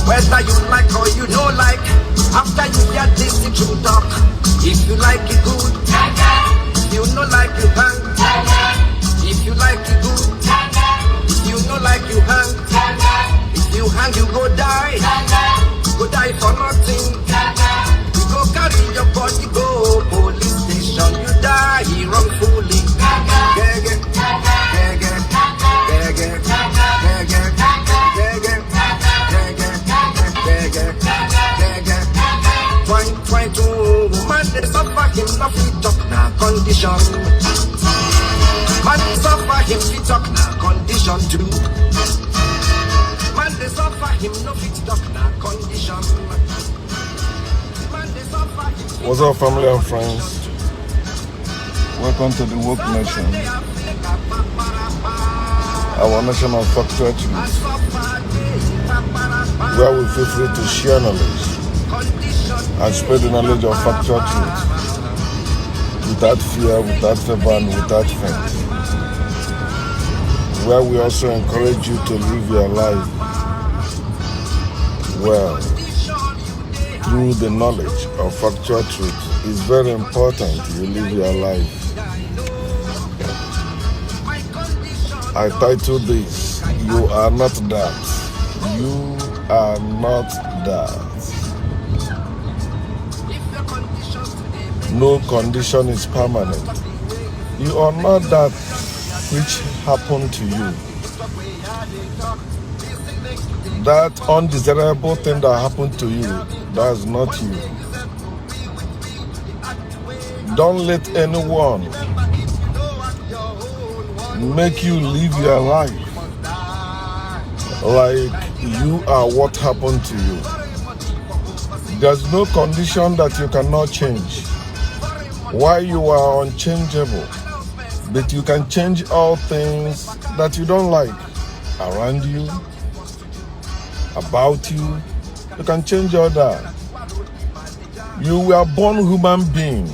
Whether you like or you don't like, after you hear this, the true talk. If you like it good, if you no like you hang. If you like it good, if you no like you hang. If you hang, you go die. Go die for nothing. You go carry your body, go police station. You die wrongfully. Try to man they suffer him no fit talk na condition. Man they suffer him fit talk na condition too. Man they suffer him no fit talk na condition. Man they suffer him. What's up, family and friends? Welcome to the Woke Nation, our nation of factual truth, where we feel free to share knowledge and spread the knowledge of factual truth without fear, without favor, and without faint. Where we also encourage you to live your life well through the knowledge of factual truth. It's very important you live your life. I titled this, You Are Not That. You are not that. No condition is permanent. You are not that which happened to you. That undesirable thing that happened to you, that's not you. Don't let anyone make you live your life like you are what happened to you. There's no condition that you cannot change. Why you are unchangeable, but you can change all things that you don't like around you, about you. You can change all that. You were born human being.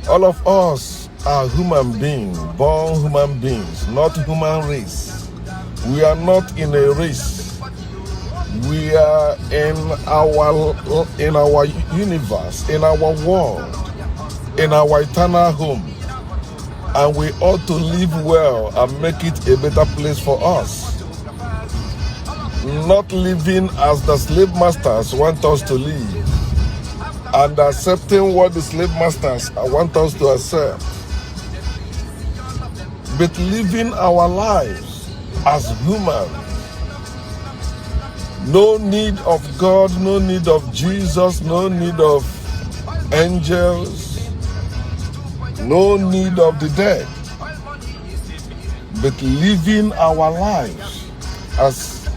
All of us are human beings, born human beings, not human race. We are not in a race. We are in our universe, in our world, in our eternal home, and we ought to live well and make it a better place for us. Not living as the slave masters want us to live, and accepting what the slave masters want us to accept, but living our lives as humans. No need of God, no need of Jesus, no need of angels, no need of the dead, but living our lives as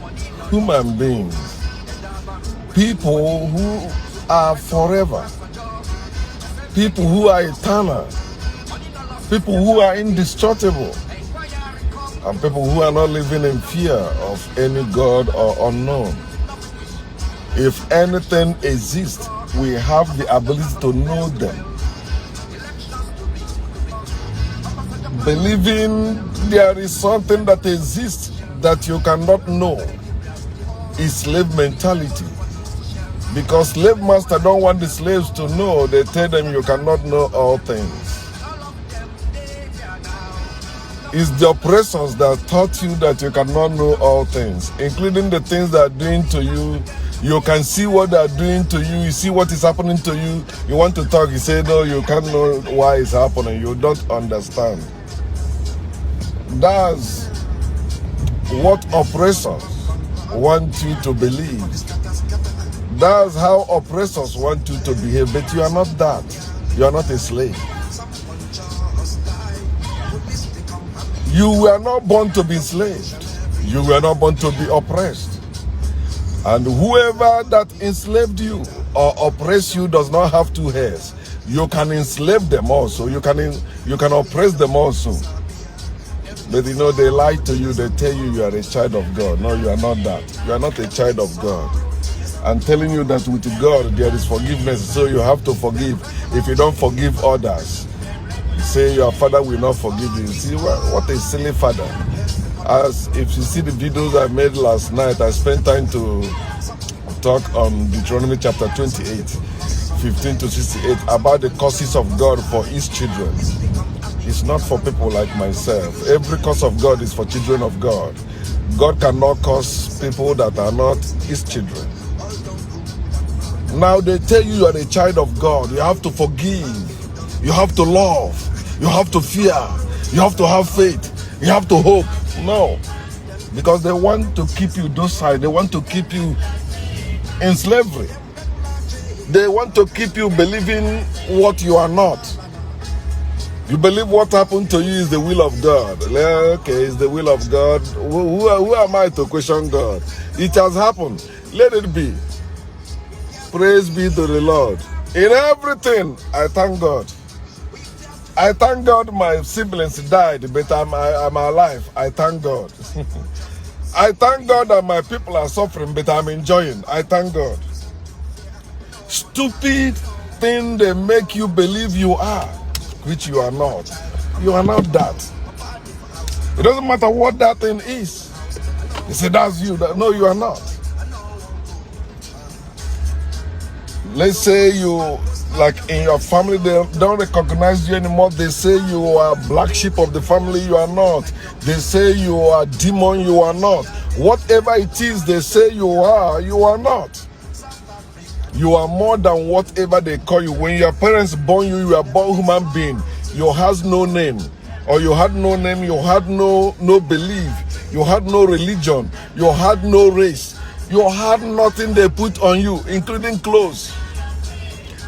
human beings, people who are forever, people who are eternal, people who are indestructible, and people who are not living in fear of any God or unknown. If anything exists, we have the ability to know them. Believing there is something that exists that you cannot know is slave mentality. Because slave master don't want the slaves to know, they tell them you cannot know all things. It's the oppressors that taught you that you cannot know all things, including the things that are doing to you. You can see what they are doing to you. You see what is happening to you. You want to talk, you say, no, you can't know why it's happening. You don't understand. That's what oppressors want you to believe. That's how oppressors want you to behave. But you are not that. You are not a slave. You were not born to be enslaved. You were not born to be oppressed. And whoever that enslaved you or oppressed you does not have two hairs. You can enslave them also. You can oppress them also. But you know, they lie to you. They tell you you are a child of God. No, you are not that. You are not a child of God. I'm telling you that with God there is forgiveness. So you have to forgive. If you don't forgive others, say your father will not forgive you. See, what a silly father. As if you see the videos I made last night, I spent time to talk on Deuteronomy chapter 28, 15 to 68 about the curses of God for his children. It's not for people like myself. Every curse of God is for children of God. God cannot curse people that are not his children. Now they tell you are a child of God. You have to forgive. You have to love. You have to fear. You have to have faith. You have to hope. No. Because they want to keep you docile. They want to keep you in slavery. They want to keep you believing what you are not. You believe what happened to you is the will of God. Okay, it's the will of God. Who am I to question God? It has happened. Let it be. Praise be to the Lord. In everything, I thank God. I thank God my siblings died, but I'm alive. I thank God. I thank God that my people are suffering, but I'm enjoying. I thank God. Stupid thing they make you believe you are, which you are not. You are not that. It doesn't matter what that thing is. You say that's you. No, you are not. Let's say you, like in your family, they don't recognize you anymore. They say you are black sheep of the family. You are not. They say you are demon. You are not. Whatever it is they say you are not. You are more than whatever they call you. When your parents born you, you are born human being. You has no name, or you had no name. You had no belief. You had no religion. You had no race. You had nothing they put on you, including clothes.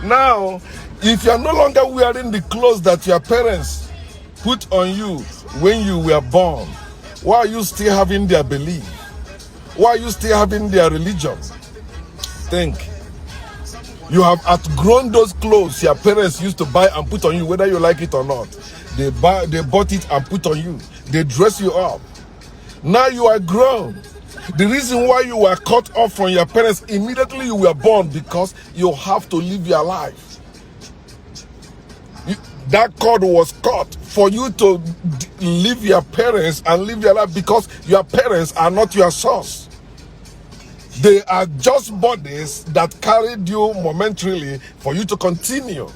Now, if you are no longer wearing the clothes that your parents put on you when you were born, why are you still having their belief? Why are you still having their religion? Think. You have outgrown those clothes your parents used to buy and put on you, whether you like it or not. They bought it and put on you. They dress you up. Now you are grown. The reason why you were cut off from your parents immediately you were born, because you have to live your life. That cord was cut for you to leave your parents and live your life, because your parents are not your source. They are just bodies that carried you momentarily for you to continue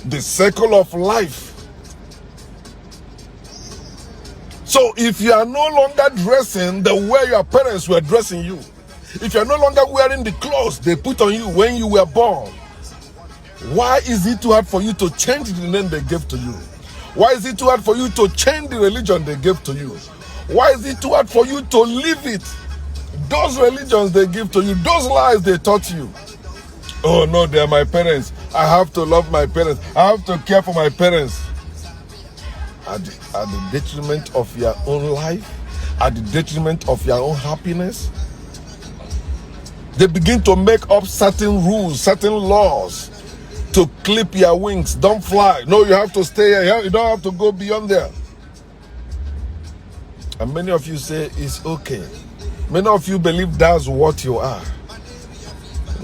the cycle of life. So if you are no longer dressing the way your parents were dressing you, if you are no longer wearing the clothes they put on you when you were born, why is it too hard for you to change the name they gave to you? Why is it too hard for you to change the religion they gave to you? Why is it too hard for you to live it? Those religions they give to you, those lies they taught you. Oh no, they are my parents. I have to love my parents. I have to care for my parents. At the detriment of your own life, at the detriment of your own happiness. They begin to make up certain rules, certain laws to clip your wings. Don't fly. No, you have to stay here. You don't have to go beyond there. And many of you say it's okay. Many of you believe that's what you are.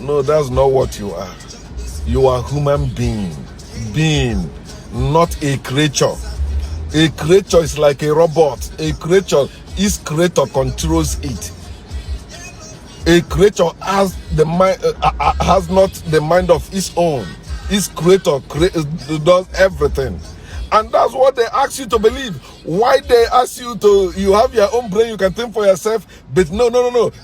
No, that's not what you are. You are a human being, not a creature. A creature is like a robot. A creature, its creator controls it. A creature has the mind, has not the mind of its own. Its creator does everything, and that's what they ask you to believe. Why they ask you to? You have your own brain, you can think for yourself. But no.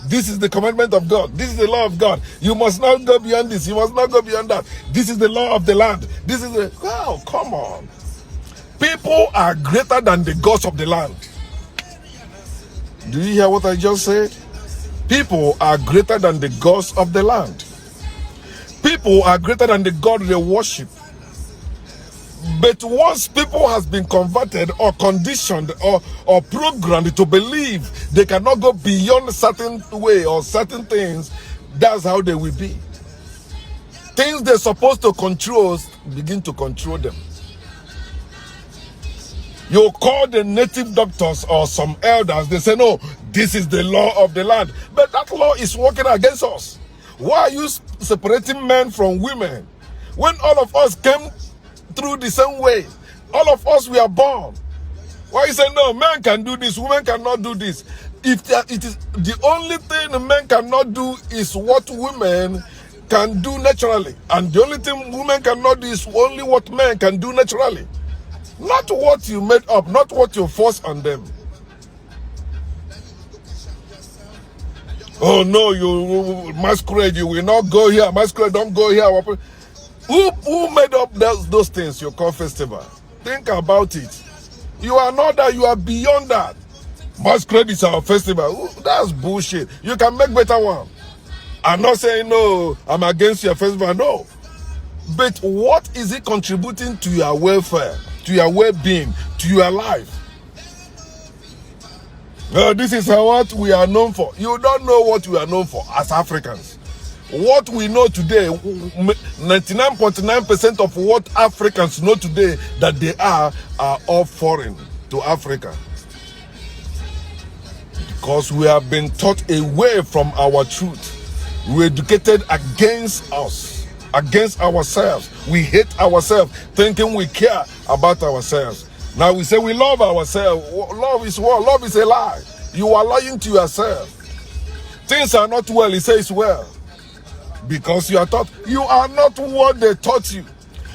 This is the commandment of God. This is the law of God. You must not go beyond this. You must not go beyond that. This is the law of the land. This is the. Oh, come on. People are greater than the gods of the land. Do you hear what I just said? People are greater than the gods of the land. People are greater than the God they worship. But once people has been converted or conditioned or programmed to believe they cannot go beyond a certain way or certain things, that's how they will be. Things they're supposed to control begin to control them. You call the native doctors or some elders, they say, no, this is the law of the land. But that law is working against us. Why are you separating men from women? When all of us came through the same way, all of us we are born. Why you say no, men can do this, women cannot do this? If it is the only thing men cannot do is what women can do naturally, and the only thing women cannot do is only what men can do naturally. Not what you made up, not what you force on them. Oh no, you masquerade, you will not go here. Masquerade, don't go here. Who made up those things you call festival? Think about it. You are not that, you are beyond that. Masquerade is our festival. That's bullshit. You can make better one. I'm not saying no, I'm against your festival, no. But what is it contributing to your welfare, to your well-being, to your life? This is what we are known for. You don't know what we are known for as Africans. What we know today, 99.9% of what Africans know today that they are all foreign to Africa. Because we have been taught away from our truth. We educated against us, against ourselves. We hate ourselves, thinking we care about ourselves. Now we say we love ourselves. Love is what? Love is a lie. You are lying to yourself. Things are not well, he says well. Because you are taught, you are not what they taught you.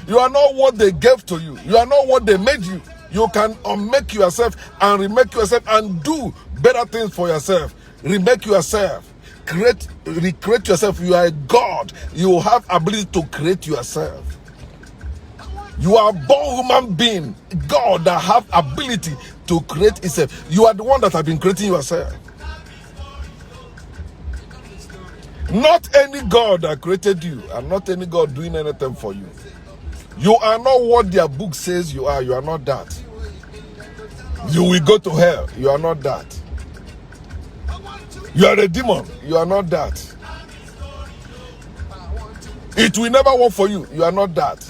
You are not what they gave to you. You are not what they made you. You can unmake yourself and remake yourself and do better things for yourself. Remake yourself. Recreate yourself. You are a God. You have ability to create yourself. You are born human being. God that have ability to create itself. You are the one that have been creating yourself. Not any God that created you, and not any God doing anything for you. You are not what their book says you are. You are not that. You will go to hell. You are not that. You are a demon. You are not that. It will never work for you. You are not that.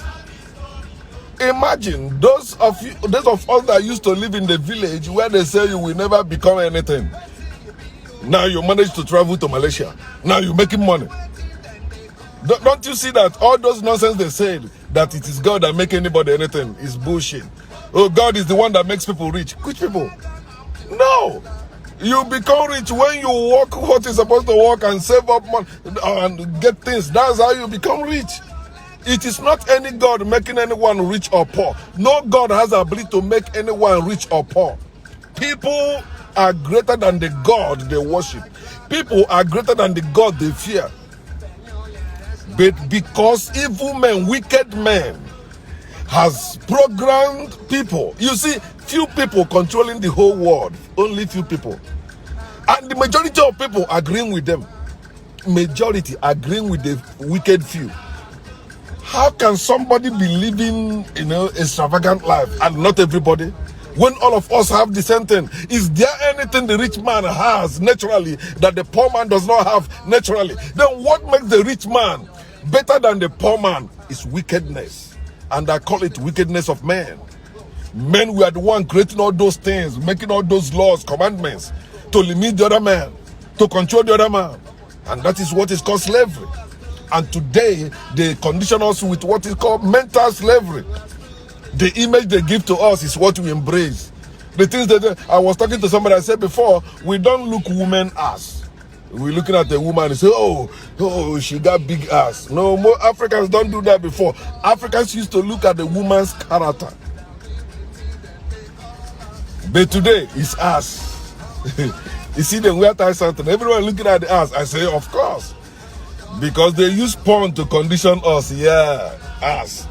Imagine those of us that used to live in the village where they say you will never become anything. Now you manage to travel to Malaysia. Now you're making money. Don't you see that all those nonsense they said that it is God that make anybody anything is bullshit? Oh, God is the one that makes people rich. Which people? No. You become rich when you work what you're supposed to work and save up money and get things. That's how you become rich. It is not any God making anyone rich or poor. No God has the ability to make anyone rich or poor. People are greater than the God they worship. People are greater than the God they fear. But because evil men, wicked men, has programmed people. You see, few people controlling the whole world. Only few people. And the majority of people agreeing with them. Majority agreeing with the wicked few. How can somebody be living, extravagant life and not everybody? When all of us have the same thing, is there anything the rich man has naturally that the poor man does not have naturally? Then what makes the rich man better than the poor man is wickedness. And I call it wickedness of men. Men were the one creating all those things, making all those laws, commandments, to limit the other man, to control the other man. And that is what is called slavery. And today, they condition us with what is called mental slavery. The image they give to us is what we embrace. The things that I was talking to somebody, I said before, we don't look women ass. We're looking at the woman and say, oh, she got big ass. No, more Africans don't do that before. Africans used to look at the woman's character. But today, it's ass. You see them wear tie something. Everyone looking at the ass. I say, of course. Because they use porn to condition us. Yeah, ass.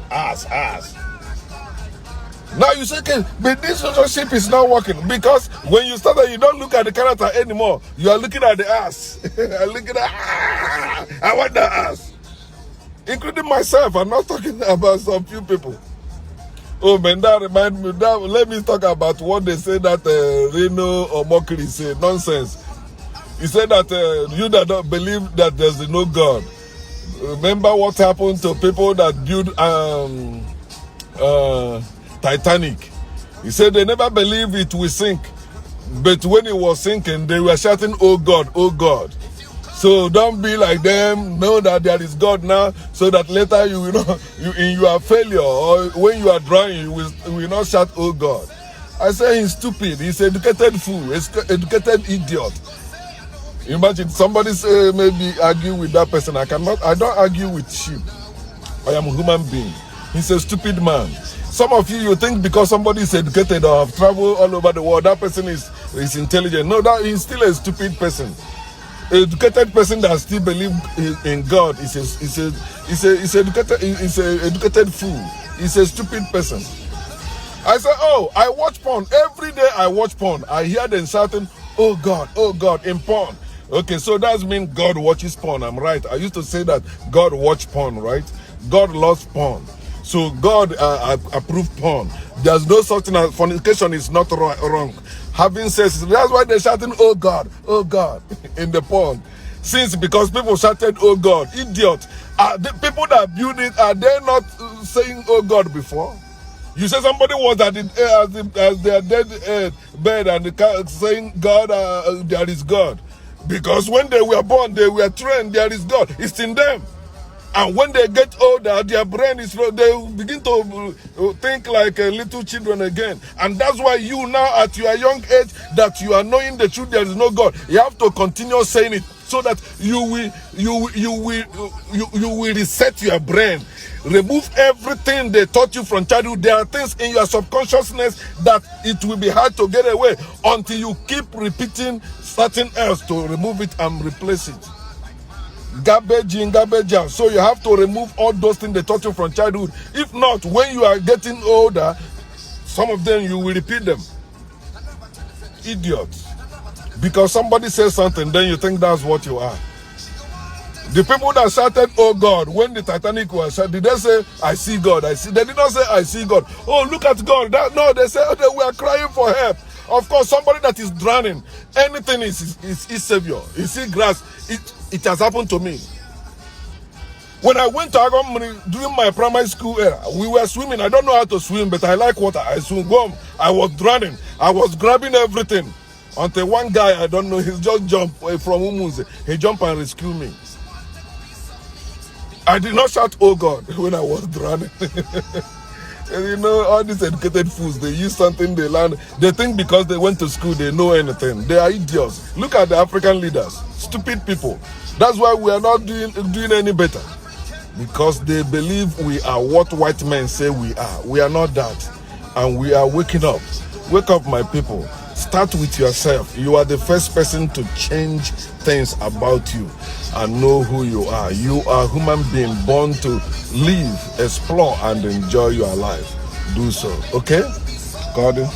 Now you say, okay, but this relationship is not working because when you start that, you don't look at the character anymore. You are looking at the ass. I want the ass. Including myself. I'm not talking about some few people. Oh man, that reminds me. Let me talk about what they say that Reno or Mokri said. Nonsense. He said that you that don't believe that there's no God. Remember what happened to people that built Titanic. He said they never believed it will sink. But when it was sinking, they were shouting, oh God, oh God. So don't be like them. Know that there is God now, so that later you will not, in your failure or when you are drowning, you will not shout, oh God. I say he's stupid. He's an educated fool. He's educated idiot. Imagine somebody say maybe argue with that person. I don't argue with sheep. I am a human being. He's a stupid man. Some of you think because somebody is educated or have traveled all over the world, that person is intelligent. No, that he's still a stupid person. Educated person that still believe in God is an educated fool. He's a stupid person. I say, oh, I watch porn. Every day I watch porn. I hear them shouting, oh God, in porn. Okay, so that means God watches porn. I'm right. I used to say that God watch porn, right? God loves porn. So God approved porn. There's no such thing as fornication is not wrong. Having sex, that's why they're shouting, oh God, in the porn. Because people shouted, oh God, idiot. The people that build it, are they not saying, oh God before? You say somebody was at as their dead bed and saying, God, there is God. Because when they were born, they were trained, there is God. It's in them. And when they get older, their brain is, they begin to think like little children again. And that's why you now, at your young age, that you are knowing the truth, there is no God. You have to continue saying it so that you will reset your brain. Remove everything they taught you from childhood. There are things in your subconsciousness that it will be hard to get away until you keep repeating something else to remove it and replace it. Garbage in, garbage out. So you have to remove all those things they taught you from childhood. If not, when you are getting older, some of them you will repeat them. Idiots. Because somebody says something, then you think that's what you are. The people that shouted, oh God, when the Titanic was shot, did they say, I see God, I see? They did not say, I see God. Oh, look at God. No, they said, oh, they were crying for help. Of course, somebody that is drowning, anything is savior. You see grass, it has happened to me. When I went to Agomri during my primary school era, we were swimming. I don't know how to swim, but I like water. I swim. I was drowning. I was grabbing everything. Until one guy, I don't know, he just jumped from Umunze. He jumped and rescued me. I did not shout, oh God, when I was drowning. And you know, all these educated fools, they use something they learn. They think because they went to school, they know anything. They are idiots. Look at the African leaders. Stupid people. That's why we are not doing any better. Because they believe we are what white men say we are. We are not that. And we are waking up. Wake up, my people. Start with yourself. You are the first person to change things about you and know who you are. You are a human being born to live, explore, and enjoy your life. Do so. Okay? Gordon?